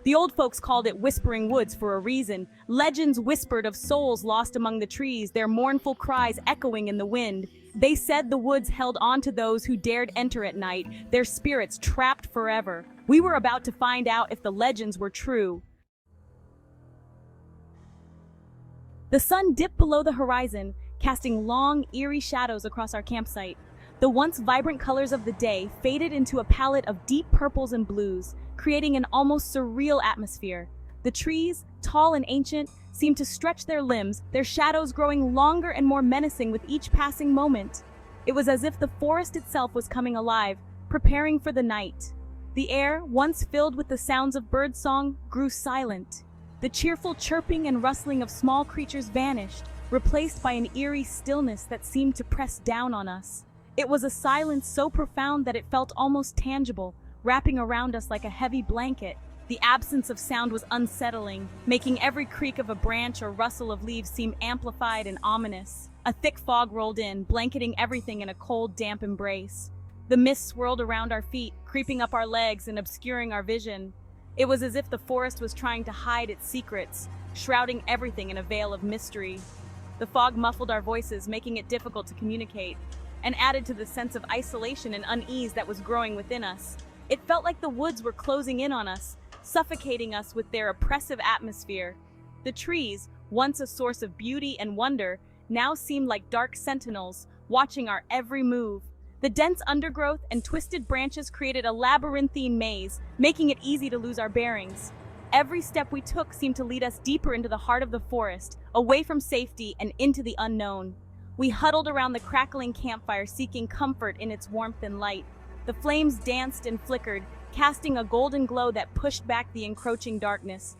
The old folks called it Whispering Woods for a reason. Legends whispered of souls lost among the trees, their mournful cries echoing in the wind. They said the woods held on to those who dared enter at night, their spirits trapped forever. We were about to find out if the legends were true. The sun dipped below the horizon, casting long, eerie shadows across our campsite. The once vibrant colors of the day faded into a palette of deep purples and blues, creating an almost surreal atmosphere. The trees, tall and ancient, seemed to stretch their limbs, their shadows growing longer and more menacing with each passing moment. It was as if the forest itself was coming alive, preparing for the night. The air, once filled with the sounds of birdsong, grew silent. The cheerful chirping and rustling of small creatures vanished, replaced by an eerie stillness that seemed to press down on us. It was a silence so profound that it felt almost tangible, wrapping around us like a heavy blanket. The absence of sound was unsettling, making every creak of a branch or rustle of leaves seem amplified and ominous. A thick fog rolled in, blanketing everything in a cold, damp embrace. The mist swirled around our feet, creeping up our legs and obscuring our vision. It was as if the forest was trying to hide its secrets, shrouding everything in a veil of mystery. The fog muffled our voices, making it difficult to communicate, and added to the sense of isolation and unease that was growing within us. It felt like the woods were closing in on us, suffocating us with their oppressive atmosphere. The trees, once a source of beauty and wonder, now seemed like dark sentinels, watching our every move. The dense undergrowth and twisted branches created a labyrinthine maze, making it easy to lose our bearings. Every step we took seemed to lead us deeper into the heart of the forest, away from safety and into the unknown. We huddled around the crackling campfire, seeking comfort in its warmth and light. The flames danced and flickered, casting a golden glow that pushed back the encroaching darkness.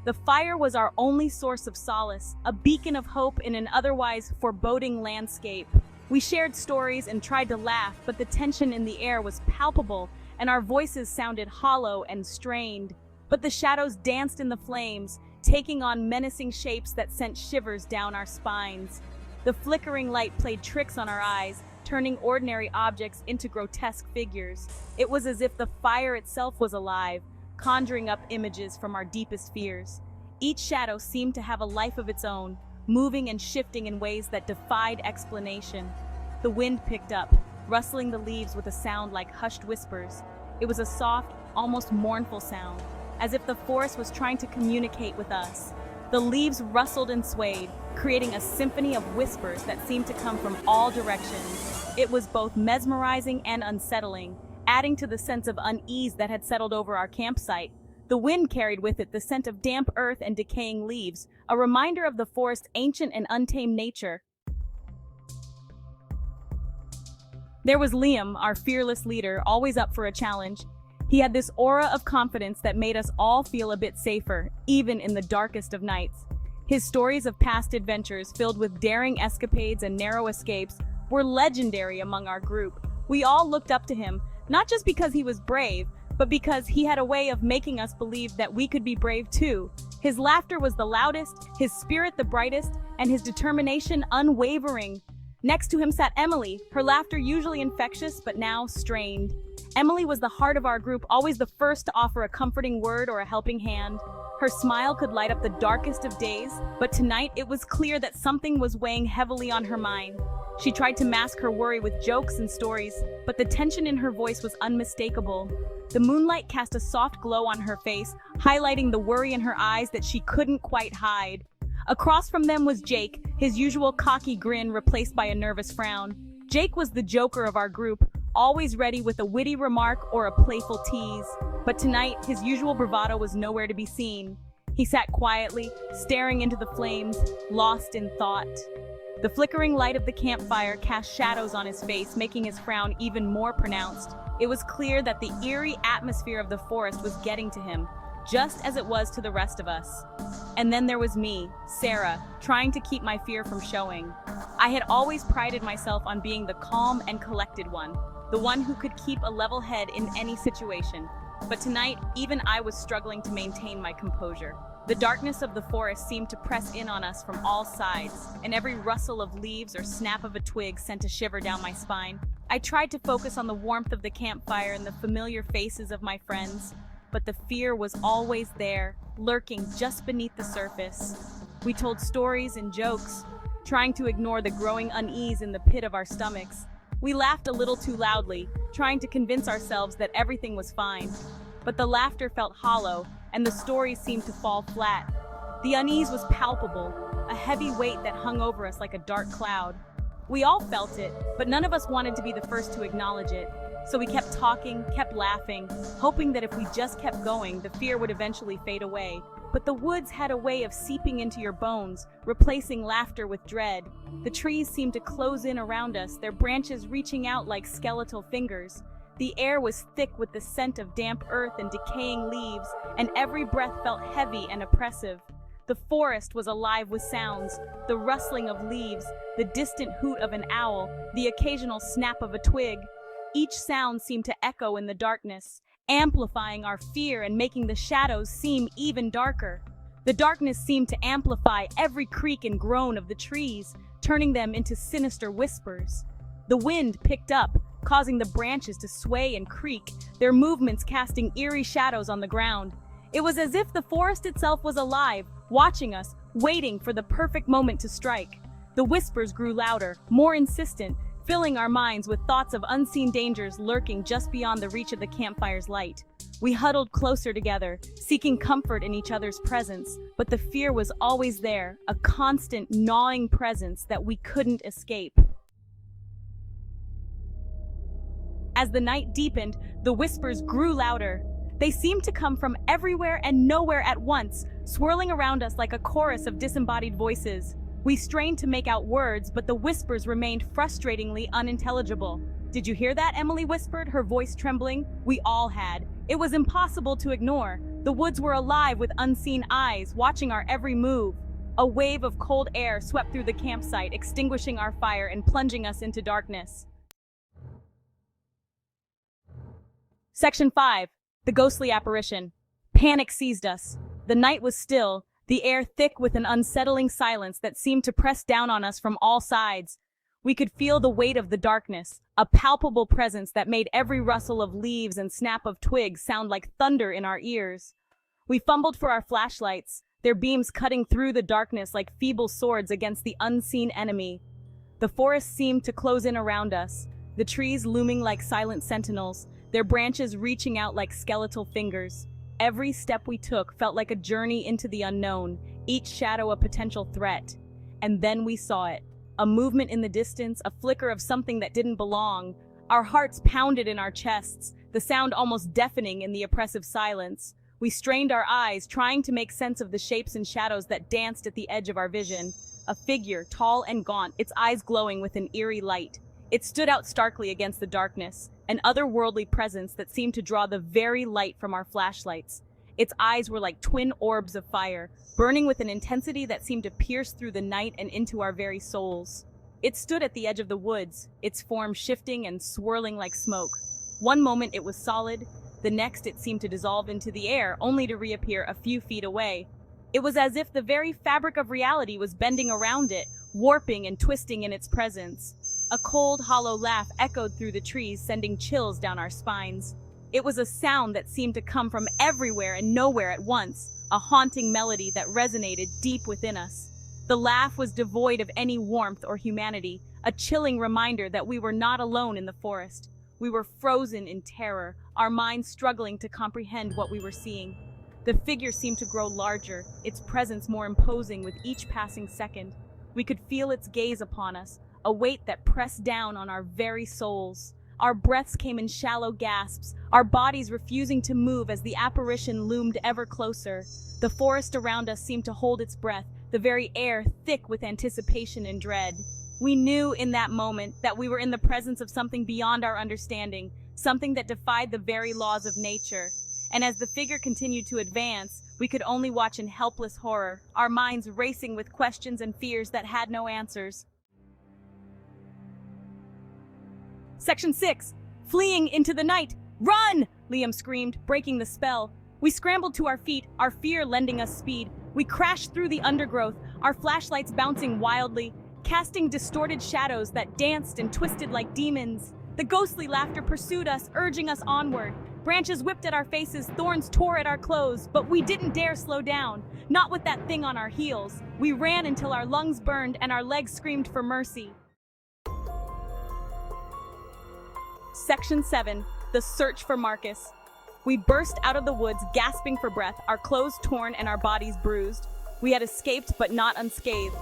The fire was our only source of solace, a beacon of hope in an otherwise foreboding landscape. We shared stories and tried to laugh, but the tension in the air was palpable, and our voices sounded hollow and strained. But the shadows danced in the flames, taking on menacing shapes that sent shivers down our spines. The flickering light played tricks on our eyes, turning ordinary objects into grotesque figures. It was as if the fire itself was alive, conjuring up images from our deepest fears. Each shadow seemed to have a life of its own, moving and shifting in ways that defied explanation. The wind picked up, rustling the leaves with a sound like hushed whispers. It was a soft, almost mournful sound, as if the forest was trying to communicate with us. The leaves rustled and swayed, creating a symphony of whispers that seemed to come from all directions. It was both mesmerizing and unsettling, adding to the sense of unease that had settled over our campsite. The wind carried with it the scent of damp earth and decaying leaves, a reminder of the forest's ancient and untamed nature. There was Liam, our fearless leader, always up for a challenge. He had this aura of confidence that made us all feel a bit safer, even in the darkest of nights. His stories of past adventures, filled with daring escapades and narrow escapes, were legendary among our group. We all looked up to him, not just because he was brave, but because he had a way of making us believe that we could be brave too. His laughter was the loudest, his spirit the brightest, and his determination unwavering. Next to him sat Emily, her laughter usually infectious but now strained. Emily was the heart of our group, always the first to offer a comforting word or a helping hand. Her smile could light up the darkest of days, but tonight it was clear that something was weighing heavily on her mind. She tried to mask her worry with jokes and stories, but the tension in her voice was unmistakable. The moonlight cast a soft glow on her face, highlighting the worry in her eyes that she couldn't quite hide. Across from them was Jake, his usual cocky grin replaced by a nervous frown. Jake was the joker of our group, always ready with a witty remark or a playful tease. But tonight, his usual bravado was nowhere to be seen. He sat quietly, staring into the flames, lost in thought. The flickering light of the campfire cast shadows on his face, making his frown even more pronounced. It was clear that the eerie atmosphere of the forest was getting to him, just as it was to the rest of us. And then there was me, Sarah, trying to keep my fear from showing. I had always prided myself on being the calm and collected one, the one who could keep a level head in any situation. But tonight, even I was struggling to maintain my composure. The darkness of the forest seemed to press in on us from all sides, and every rustle of leaves or snap of a twig sent a shiver down my spine. I tried to focus on the warmth of the campfire and the familiar faces of my friends, but the fear was always there, lurking just beneath the surface. We told stories and jokes, trying to ignore the growing unease in the pit of our stomachs. We laughed a little too loudly, trying to convince ourselves that everything was fine. But the laughter felt hollow, and the stories seemed to fall flat. The unease was palpable, a heavy weight that hung over us like a dark cloud. We all felt it, but none of us wanted to be the first to acknowledge it. So we kept talking, kept laughing, hoping that if we just kept going, the fear would eventually fade away. But the woods had a way of seeping into your bones, replacing laughter with dread. The trees seemed to close in around us, their branches reaching out like skeletal fingers. The air was thick with the scent of damp earth and decaying leaves, and every breath felt heavy and oppressive. The forest was alive with sounds, the rustling of leaves, the distant hoot of an owl, the occasional snap of a twig. Each sound seemed to echo in the darkness, amplifying our fear and making the shadows seem even darker. The darkness seemed to amplify every creak and groan of the trees, turning them into sinister whispers. The wind picked up, causing the branches to sway and creak, their movements casting eerie shadows on the ground. It was as if the forest itself was alive, watching us, waiting for the perfect moment to strike. The whispers grew louder, more insistent, filling our minds with thoughts of unseen dangers lurking just beyond the reach of the campfire's light. We huddled closer together, seeking comfort in each other's presence, but the fear was always there, a constant, gnawing presence that we couldn't escape. As the night deepened, the whispers grew louder. They seemed to come from everywhere and nowhere at once, swirling around us like a chorus of disembodied voices. We strained to make out words, but the whispers remained frustratingly unintelligible. "Did you hear that?" Emily whispered, her voice trembling. We all had. It was impossible to ignore. The woods were alive with unseen eyes, watching our every move. A wave of cold air swept through the campsite, extinguishing our fire and plunging us into darkness. Section 5. The Ghostly Apparition. Panic seized us. The night was still, the air thick with an unsettling silence that seemed to press down on us from all sides. We could feel the weight of the darkness, a palpable presence that made every rustle of leaves and snap of twigs sound like thunder in our ears. We fumbled for our flashlights, their beams cutting through the darkness like feeble swords against the unseen enemy. The forest seemed to close in around us, the trees looming like silent sentinels, their branches reaching out like skeletal fingers. Every step we took felt like a journey into the unknown, each shadow a potential threat. And then we saw it. A movement in the distance, a flicker of something that didn't belong. Our hearts pounded in our chests, the sound almost deafening in the oppressive silence. We strained our eyes, trying to make sense of the shapes and shadows that danced at the edge of our vision. A figure, tall and gaunt, its eyes glowing with an eerie light. It stood out starkly against the darkness, an otherworldly presence that seemed to draw the very light from our flashlights. Its eyes were like twin orbs of fire, burning with an intensity that seemed to pierce through the night and into our very souls. It stood at the edge of the woods, its form shifting and swirling like smoke. One moment it was solid, the next it seemed to dissolve into the air, only to reappear a few feet away. It was as if the very fabric of reality was bending around it, warping and twisting in its presence. A cold, hollow laugh echoed through the trees, sending chills down our spines. It was a sound that seemed to come from everywhere and nowhere at once, a haunting melody that resonated deep within us. The laugh was devoid of any warmth or humanity, a chilling reminder that we were not alone in the forest. We were frozen in terror, our minds struggling to comprehend what we were seeing. The figure seemed to grow larger, its presence more imposing with each passing second. We could feel its gaze upon us, a weight that pressed down on our very souls. Our breaths came in shallow gasps, our bodies refusing to move as the apparition loomed ever closer. The forest around us seemed to hold its breath, the very air thick with anticipation and dread. We knew in that moment that we were in the presence of something beyond our understanding, something that defied the very laws of nature. And as the figure continued to advance, we could only watch in helpless horror, our minds racing with questions and fears that had no answers. Section 6. Fleeing into the night. "Run!" Liam screamed, breaking the spell. We scrambled to our feet, our fear lending us speed. We crashed through the undergrowth, our flashlights bouncing wildly, casting distorted shadows that danced and twisted like demons. The ghostly laughter pursued us, urging us onward. Branches whipped at our faces, thorns tore at our clothes, but we didn't dare slow down. Not with that thing on our heels. We ran until our lungs burned and our legs screamed for mercy. Section 7. The Search for Marcus. We burst out of the woods, gasping for breath, our clothes torn and our bodies bruised. We had escaped, but not unscathed.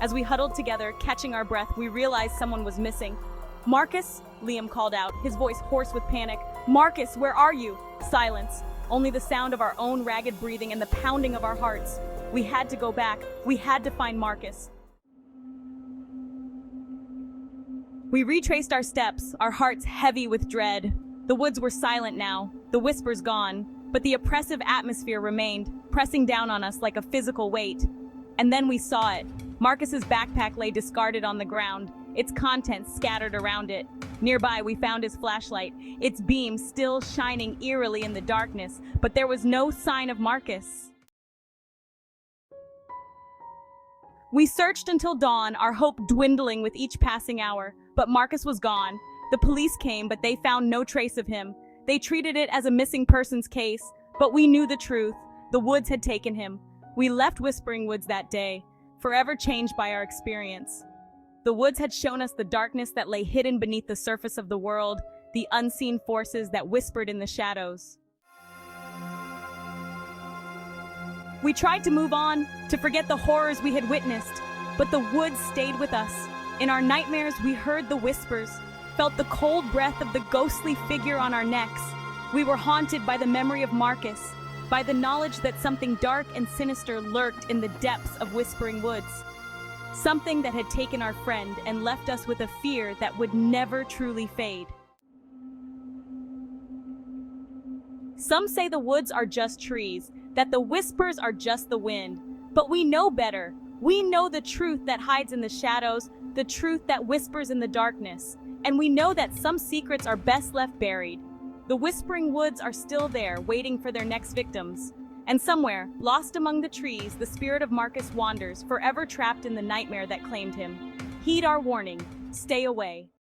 As we huddled together, catching our breath, we realized someone was missing. "Marcus?" Liam called out, his voice hoarse with panic. "Marcus, where are you?" Silence. Only the sound of our own ragged breathing and the pounding of our hearts. We had to go back. We had to find Marcus. We retraced our steps, our hearts heavy with dread. The woods were silent now, the whispers gone, but the oppressive atmosphere remained, pressing down on us like a physical weight. And then we saw it. Marcus's backpack lay discarded on the ground, its contents scattered around it. Nearby, we found his flashlight, its beam still shining eerily in the darkness, but there was no sign of Marcus. We searched until dawn, our hope dwindling with each passing hour, but Marcus was gone. The police came, but they found no trace of him. They treated it as a missing persons case, but we knew the truth. The woods had taken him. We left Whispering Woods that day, forever changed by our experience. The woods had shown us the darkness that lay hidden beneath the surface of the world, the unseen forces that whispered in the shadows. We tried to move on, to forget the horrors we had witnessed, but the woods stayed with us. In our nightmares, we heard the whispers, felt the cold breath of the ghostly figure on our necks. We were haunted by the memory of Marcus, by the knowledge that something dark and sinister lurked in the depths of Whispering Woods. Something that had taken our friend and left us with a fear that would never truly fade. Some say the woods are just trees, that the whispers are just the wind. But we know better. We know the truth that hides in the shadows, the truth that whispers in the darkness. And we know that some secrets are best left buried. The Whispering Woods are still there, waiting for their next victims. And somewhere, lost among the trees, the spirit of Marcus wanders, forever trapped in the nightmare that claimed him. Heed our warning. Stay away.